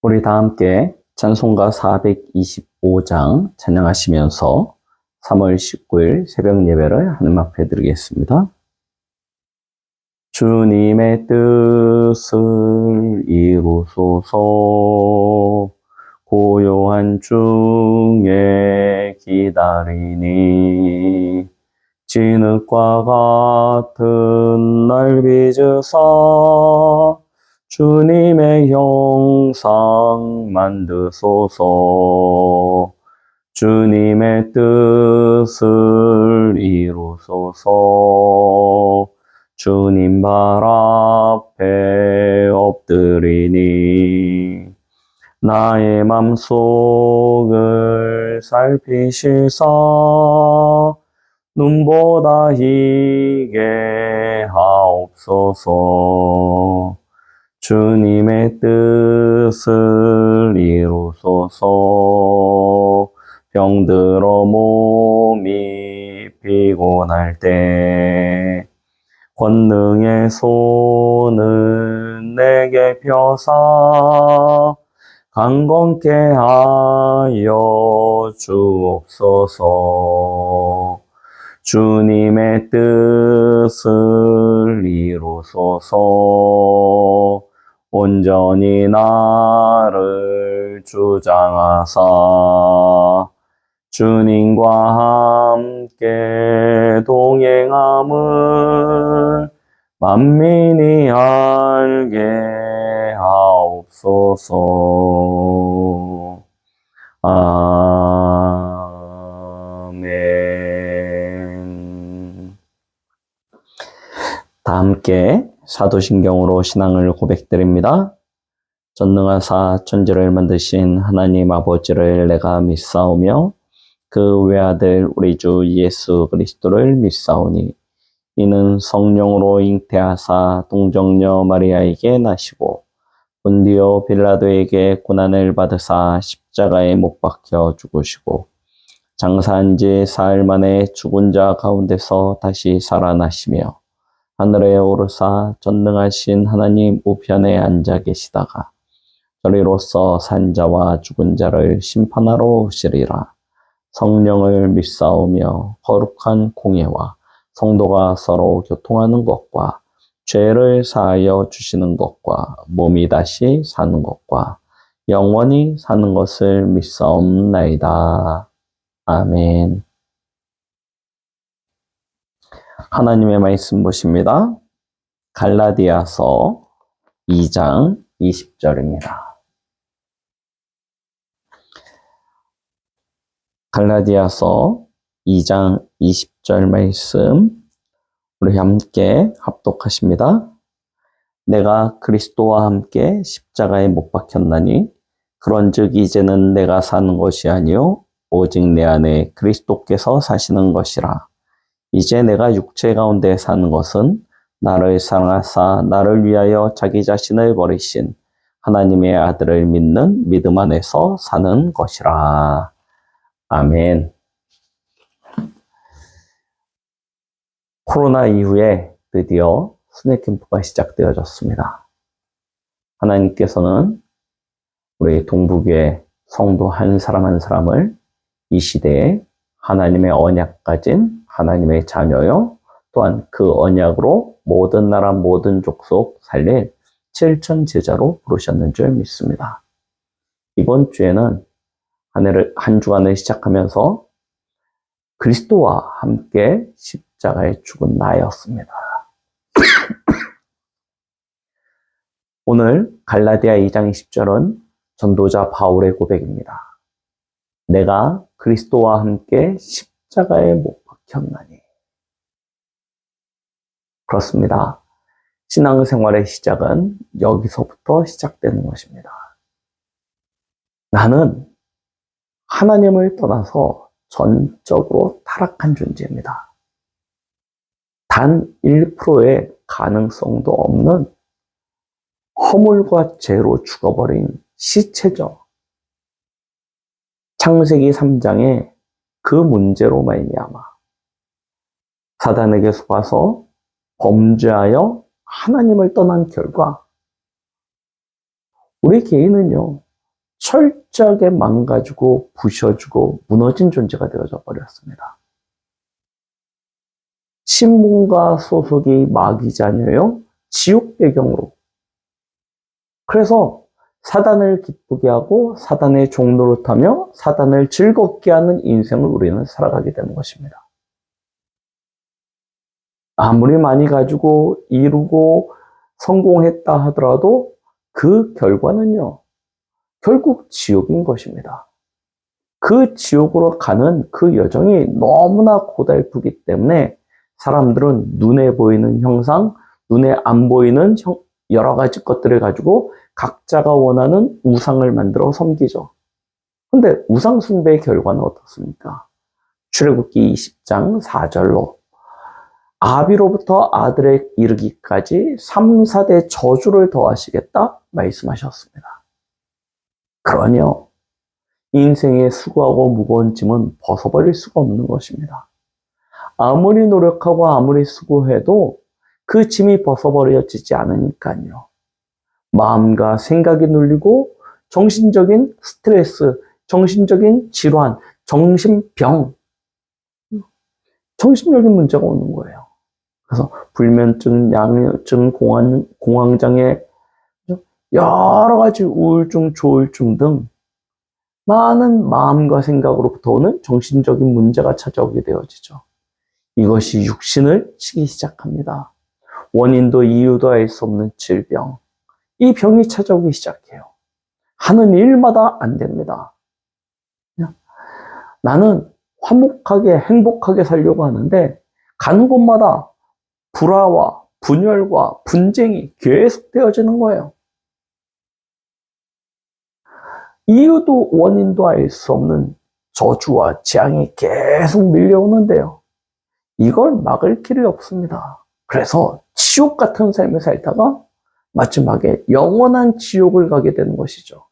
우리 다 함께 찬송가 425장 찬양하시면서 3월 19일 새벽 예배를 하나님 앞에 드리겠습니다. 주님의 뜻을 이루소서. 고요한 중에 기다리니 진흙과 같은 날 빚으사 주님의 형상 만드소서. 주님의 뜻을 이루소서. 주님 발 앞에 엎드리니 나의 맘속을 살피시사 눈보다 희게 하옵소서. 주님의 뜻을 이루소서. 병들어 몸이 피곤할 때 권능의 손은 내게 펴사 강건케 하여 주옵소서. 주님의 뜻을 이루소서. 온전히 나를 주장하사 주님과 함께 동행함을 만민이 알게 하옵소서. 아멘. 다 함께 사도신경으로 신앙을 고백드립니다. 전능하사 천지를 만드신 하나님 아버지를 내가 믿사오며 그 외아들 우리 주 예수 그리스도를 믿사오니 이는 성령으로 잉태하사 동정녀 마리아에게 나시고 본디오 빌라도에게 고난을 받으사 십자가에 못 박혀 죽으시고 장사한 지 사흘 만에 죽은 자 가운데서 다시 살아나시며 하늘에 오르사 전능하신 하나님 우편에 앉아 계시다가 저리로서 산 자와 죽은 자를 심판하러 오시리라. 성령을 믿사오며 거룩한 공예와 성도가 서로 교통하는 것과 죄를 사하여 주시는 것과 몸이 다시 사는 것과 영원히 사는 것을 믿사옵나이다. 아멘. 하나님의 말씀 보십니다. 갈라디아서 2장 20절입니다. 갈라디아서 2장 20절 말씀 우리 함께 합독하십니다. 내가 그리스도와 함께 십자가에 못 박혔나니 그런즉 이제는 내가 사는 것이 아니요 오직 내 안에 그리스도께서 사시는 것이라. 이제 내가 육체 가운데 사는 것은 나를 사랑하사 나를 위하여 자기 자신을 버리신 하나님의 아들을 믿는 믿음 안에서 사는 것이라. 아멘. 코로나 이후에 드디어 순회 캠프가 시작되어졌습니다. 하나님께서는 우리 동북교회 성도 한 사람 한 사람을 이 시대에 하나님의 언약 가진 하나님의 자녀요, 또한 그 언약으로 모든 나라 모든 족속 살릴 7천 제자로 부르셨는 줄 믿습니다. 이번 주에는 한 주간을 시작하면서 그리스도와 함께 십자가에 죽은 나였습니다. 오늘 갈라디아 2장 20절은 전도자 바울의 고백입니다. 내가 그리스도와 함께 십자가에 못 박혔나니. 그렇습니다. 신앙생활의 시작은 여기서부터 시작되는 것입니다. 나는 하나님을 떠나서 전적으로 타락한 존재입니다. 단 1%의 가능성도 없는 허물과 죄로 죽어버린 시체죠. 창세기 3장에 그 문제로 말미암아 사단에게 속아서 범죄하여 하나님을 떠난 결과 우리 개인은요, 철저하게 망가지고 부셔지고 무너진 존재가 되어져 버렸습니다. 신분과 소속이 마귀 자녀요, 지옥 배경으로. 그래서 사단을 기쁘게 하고 사단의 종노릇하며 사단을 즐겁게 하는 인생을 우리는 살아가게 되는 것입니다. 아무리 많이 가지고 이루고 성공했다 하더라도 그 결과는요, 결국 지옥인 것입니다. 그 지옥으로 가는 그 여정이 너무나 고달프기 때문에 사람들은 눈에 보이는 형상, 눈에 안 보이는 여러 가지 것들을 가지고 각자가 원하는 우상을 만들어 섬기죠. 근데 우상 숭배의 결과는 어떻습니까? 출애굽기 20장 4절로 아비로부터 아들에 이르기까지 3, 4대 저주를 더하시겠다 말씀하셨습니다. 그러니요, 인생의 수고하고 무거운 짐은 벗어버릴 수가 없는 것입니다. 아무리 노력하고 아무리 수고해도 그 짐이 벗어버려지지 않으니까요. 마음과 생각이 눌리고 정신적인 스트레스, 정신적인 질환, 정신병, 정신적인 문제가 오는 거예요. 그래서 불면증, 양요증, 공황장애, 여러 가지 우울증, 조울증 등 많은 마음과 생각으로부터 오는 정신적인 문제가 찾아오게 되어지죠. 이것이 육신을 치기 시작합니다. 원인도 이유도 알 수 없는 질병, 이 병이 찾아오기 시작해요. 하는 일마다 안 됩니다. 나는 화목하게 행복하게 살려고 하는데 가는 곳마다 불화와 분열과 분쟁이 계속 되어지는 거예요. 이유도 원인도 알 수 없는 저주와 재앙이 계속 밀려오는데요. 이걸 막을 길이 없습니다. 그래서 지옥 같은 삶을 살다가 마지막에 영원한 지옥을 가게 되는 것이죠.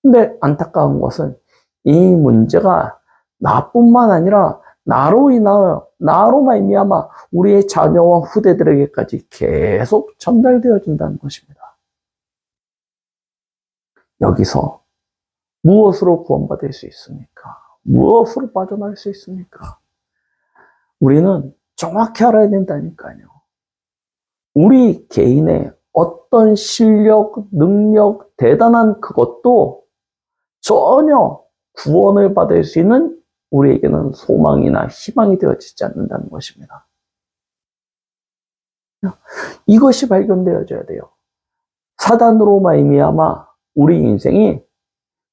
근데 안타까운 것은 이 문제가 나뿐만 아니라 나로 인하여, 나로 말미암아 우리의 자녀와 후대들에게까지 계속 전달되어진다는 것입니다. 여기서 무엇으로 구원받을 수 있습니까? 무엇으로 빠져나올 수 있습니까? 우리는 정확히 알아야 된다니까요. 우리 개인의 어떤 실력, 능력, 대단한 그것도 전혀 구원을 받을 수 있는 우리에게는 소망이나 희망이 되어지지 않는다는 것입니다. 이것이 발견되어져야 돼요. 사단으로 말미암아 우리 인생이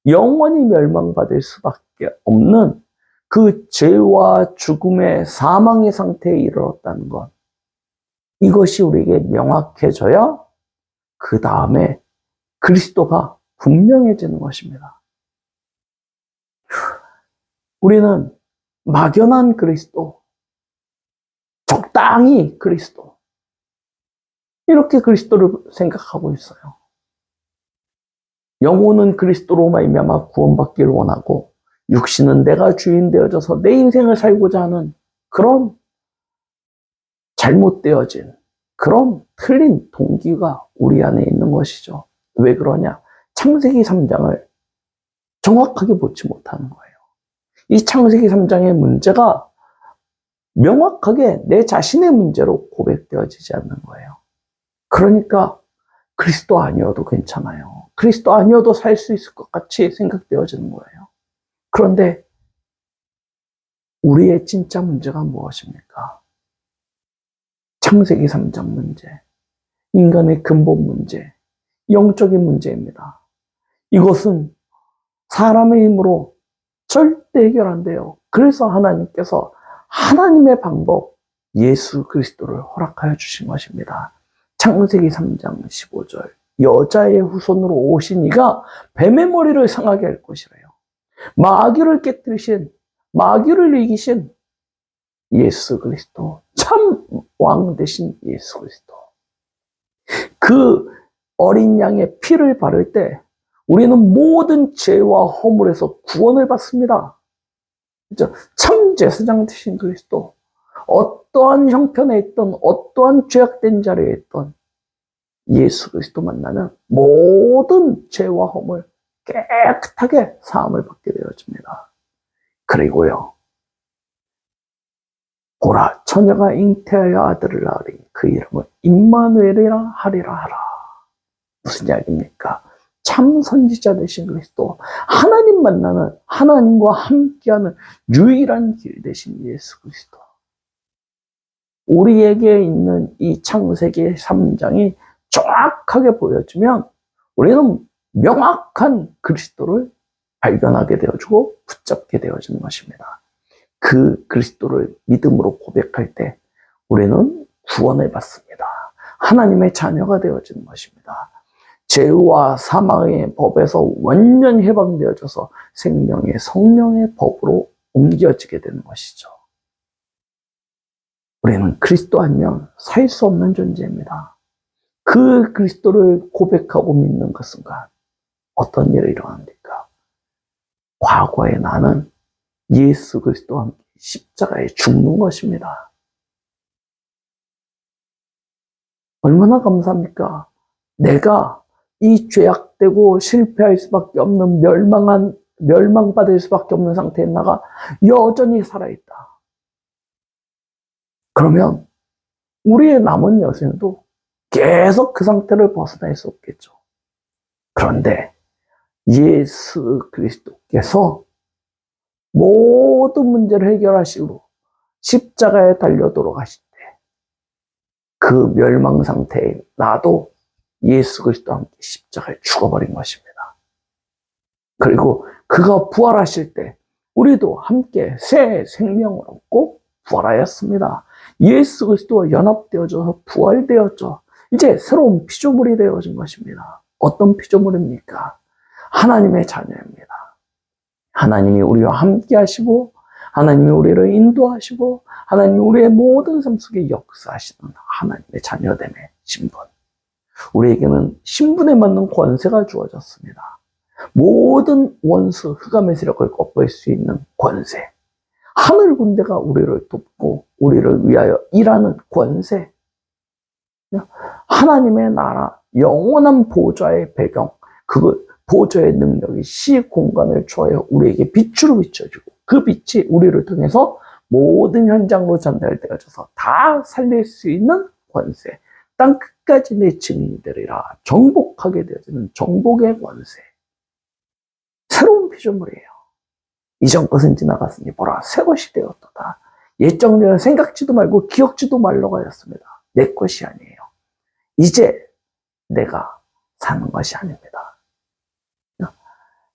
영원히 멸망받을 수밖에 없는 그 죄와 죽음의 사망의 상태에 이르렀다는 것. 이것이 우리에게 명확해져야 그 다음에 그리스도가 분명해지는 것입니다. 우리는 막연한 그리스도, 적당히 그리스도, 이렇게 그리스도를 생각하고 있어요. 영혼은 그리스도로 말미암아 구원받기를 원하고 육신은 내가 주인 되어져서 내 인생을 살고자 하는 그런 잘못되어진 그런 틀린 동기가 우리 안에 있는 것이죠. 왜 그러냐? 창세기 3장을 정확하게 보지 못하는 거예요. 이 창세기 3장의 문제가 명확하게 내 자신의 문제로 고백되어지지 않는 거예요. 그러니까 그리스도 아니어도 괜찮아요. 그리스도 아니어도 살 수 있을 것 같이 생각되어지는 거예요. 그런데 우리의 진짜 문제가 무엇입니까? 창세기 3장 문제, 인간의 근본 문제, 영적인 문제입니다. 이것은 사람의 힘으로 절대 해결 안 돼요. 그래서 하나님께서 하나님의 방법, 예수 그리스도를 허락하여 주신 것입니다. 창세기 3장 15절, 여자의 후손으로 오신 이가 뱀의 머리를 상하게 할 것이래요. 마귀를 깨뜨리신, 마귀를 이기신 예수 그리스도, 참 왕 되신 예수 그리스도. 그 어린 양의 피를 바를 때 우리는 모든 죄와 허물에서 구원을 받습니다. 그렇죠? 참 제사장 되신 그리스도, 어떠한 형편에 있던, 어떠한 죄악된 자리에 있던 예수 그리스도 만나면 모든 죄와 허물, 깨끗하게 사함을 받게 되어집니다. 그리고요, 보라, 처녀가 잉태하여 아들을 낳으리. 그 이름은 임마누엘이라 하리라 하라. 무슨 이야기입니까? 참 선지자 되신 그리스도, 하나님 만나는, 하나님과 함께하는 유일한 길 되신 예수 그리스도. 우리에게 있는 이 창세기 3장이 정확하게 보여주면 우리는 명확한 그리스도를 발견하게 되어주고 붙잡게 되어지는 것입니다. 그 그리스도를 믿음으로 고백할 때 우리는 구원을 받습니다. 하나님의 자녀가 되어지는 것입니다. 죄와 사망의 법에서 완전히 해방되어져서 생명의 성령의 법으로 옮겨지게 되는 것이죠. 우리는 그리스도 아니면 살 수 없는 존재입니다. 그 그리스도를 고백하고 믿는 그 순간 어떤 일이 일어납니까? 과거에 나는 예수 그리스도와 함께 십자가에 죽는 것입니다. 얼마나 감사합니까? 내가 이 죄악되고 실패할 수밖에 없는 멸망받을 수밖에 없는 상태에 나가 여전히 살아있다. 그러면 우리의 남은 여생도 계속 그 상태를 벗어날 수 없겠죠. 그런데 예수 그리스도께서 모든 문제를 해결하시고 십자가에 달려 돌아가실 때 그 멸망 상태에 나도 예수 그리스도와 함께 십자가에 죽어버린 것입니다. 그리고 그가 부활하실 때 우리도 함께 새 생명을 얻고 부활하였습니다. 예수 그리스도와 연합되어져서 부활되었죠. 이제 새로운 피조물이 되어진 것입니다. 어떤 피조물입니까? 하나님의 자녀입니다. 하나님이 우리와 함께 하시고 하나님이 우리를 인도하시고 하나님이 우리의 모든 삶 속에 역사하시는 하나님의 자녀됨의 신분. 우리에게는 신분에 맞는 권세가 주어졌습니다. 모든 원수, 흑암의 세력을 꺾을 수 있는 권세. 하늘 군대가 우리를 돕고 우리를 위하여 일하는 권세. 하나님의 나라, 영원한 보좌의 배경, 그 보좌의 능력이 시공간을 초하여 우리에게 빛으로 비춰주고 그 빛이 우리를 통해서 모든 현장으로 전달되어져서 다 살릴 수 있는 권세. 땅 끝까지 내 증인이 되리라. 정복하게 되어지는 정복의 권세. 새로운 피조물이에요. 이전 것은 지나갔으니 보라 새 것이 되었도다. 옛적은 생각지도 말고 기억지도 말로 하였습니다. 내 것이 아니에요. 이제 내가 사는 것이 아닙니다.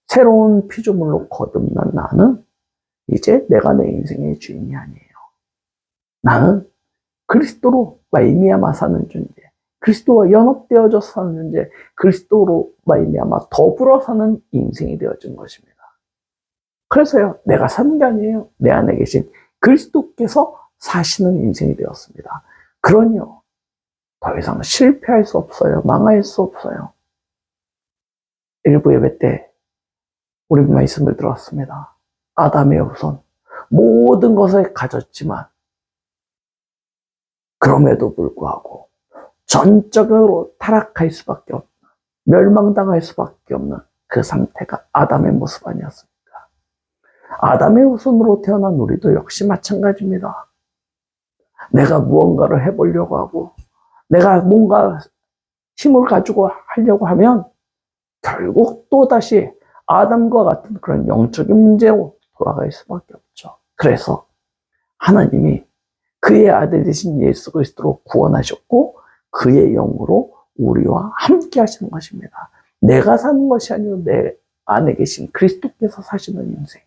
새로운 피조물로 거듭난 나는 이제 내가 내 인생의 주인이 아니에요. 나는 그리스도로 말미암아 사는 존재, 그리스도와 연합되어져 사는 존재, 그리스도로 말미암아 더불어 사는 인생이 되어진 것입니다. 그래서요, 내가 사는 게 아니에요. 내 안에 계신 그리스도께서 사시는 인생이 되었습니다. 그러니요, 더 이상 실패할 수 없어요. 망할 수 없어요. 일부 예배 때 우리 말씀을 들었습니다. 아담의 후손, 모든 것을 가졌지만 그럼에도 불구하고 전적으로 타락할 수밖에 없는, 멸망당할 수밖에 없는 그 상태가 아담의 모습 아니었습니까? 아담의 후손으로 태어난 우리도 역시 마찬가지입니다. 내가 무언가를 해보려고 하고 내가 뭔가 힘을 가지고 하려고 하면 결국 또다시 아담과 같은 그런 영적인 문제로 돌아갈 수밖에 없죠. 그래서 하나님이 그의 아들 되신 예수 그리스도로 구원하셨고 그의 영으로 우리와 함께 하시는 것입니다. 내가 사는 것이 아니고 내 안에 계신 그리스도께서 사시는 인생.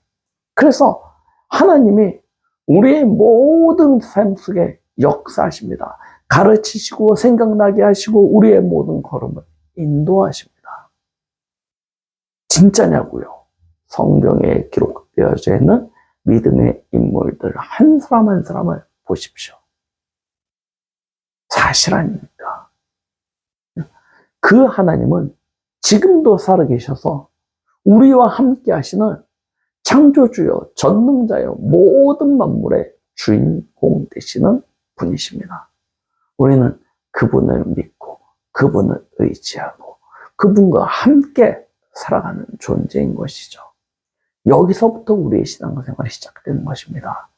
그래서 하나님이 우리의 모든 삶 속에 역사하십니다. 가르치시고 생각나게 하시고 우리의 모든 걸음을 인도하십니다. 진짜냐고요? 성경에 기록되어져 있는 믿음의 인물들 한 사람 한 사람을 보십시오. 사실 아닙니까? 그 하나님은 지금도 살아계셔서 우리와 함께 하시는 창조주요, 전능자요, 모든 만물의 주인공 되시는 분이십니다. 우리는 그분을 믿고 그분을 의지하고 그분과 함께 살아가는 존재인 것이죠. 여기서부터 우리의 신앙생활이 시작되는 것입니다.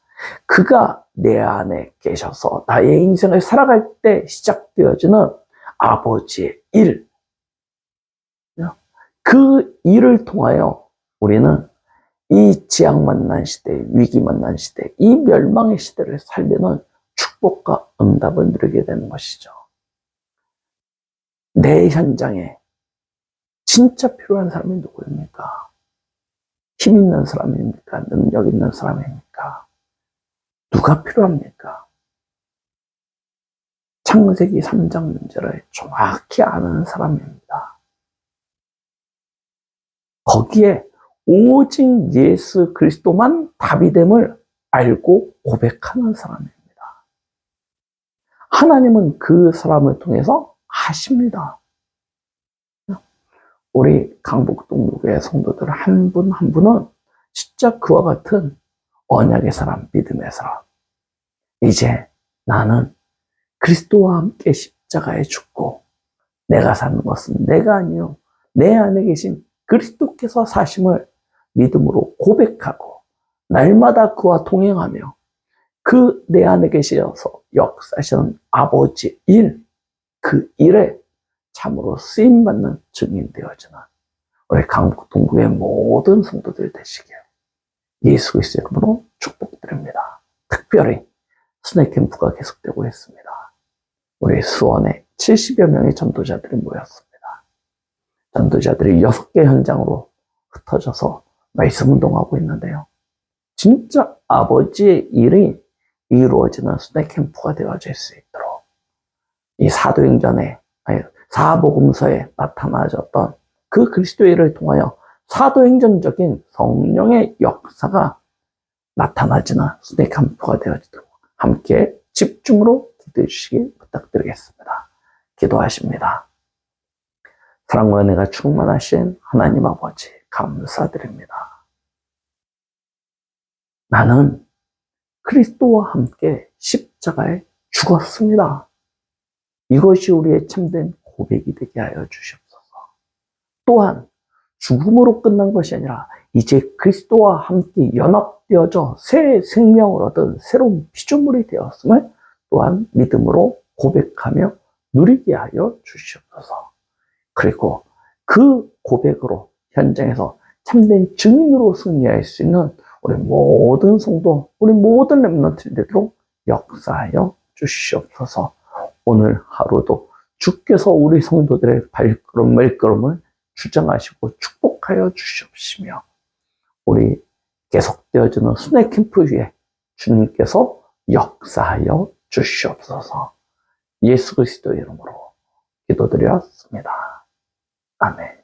그가 내 안에 계셔서 나의 인생을 살아갈 때 시작되어지는 아버지의 일. 그 일을 통하여 우리는 이 지향 만난 시대, 위기 만난 시대, 이 멸망의 시대를 살리는 축복과 응답을 누리게 되는 것이죠. 내 현장에 진짜 필요한 사람이 누구입니까? 힘 있는 사람입니까? 능력 있는 사람입니까? 누가 필요합니까? 창세기 3장 문제를 정확히 아는 사람입니다. 거기에 오직 예수 그리스도만 답이 됨을 알고 고백하는 사람입니다. 하나님은 그 사람을 통해서 하십니다. 우리 강북동교회 성도들 한 분 한 분은 진짜 그와 같은 언약의 사람, 믿음의 사람. 이제 나는 그리스도와 함께 십자가에 죽고 내가 사는 것은 내가 아니요 내 안에 계신 그리스도께서 사심을 믿음으로 고백하고 날마다 그와 동행하며 그 내 안에 계셔서 역사하시는 아버지 일, 그 일에 참으로 쓰임받는 증인 되어지는 우리 강북 동구의 모든 성도들 되시길 예수 그리스도의 이름으로 축복드립니다. 특별히 스낵 캠프가 계속되고 있습니다. 우리 수원에 70여 명의 전도자들이 모였습니다. 전도자들이 6개 현장으로 흩어져서 말씀 운동하고 있는데요. 진짜 아버지의 일이 이루어지는 스낵 캠프가 되어질 수 있도록 이 사복음서에 나타나졌던 그 그리스도의 일을 통하여 사도행전적인 성령의 역사가 나타나지는 스낵 캠프가 되어지도록 함께 집중으로 기도해 주시기 부탁드리겠습니다. 기도하십니다. 사랑과 은혜가 충만하신 하나님 아버지 감사드립니다. 나는 그리스도와 함께 십자가에 죽었습니다. 이것이 우리의 참된 고백이 되게 하여 주시옵소서. 또한 죽음으로 끝난 것이 아니라 이제 그리스도와 함께 연합되어져 새 생명을 얻은 새로운 피조물이 되었음을 또한 믿음으로 고백하며 누리게 하여 주시옵소서. 그리고 그 고백으로 현장에서 참된 증인으로 승리할 수 있는 우리 모든 성도, 우리 모든 렘넌트들 되도록 역사하여 주시옵소서. 오늘 하루도 주께서 우리 성도들의 발걸음을 주장하시고 축복하여 주시옵시며 우리 계속되어지는 순회 캠프 위에 주님께서 역사하여 주시옵소서. 예수 그리스도의 이름으로 기도드렸습니다. 아멘.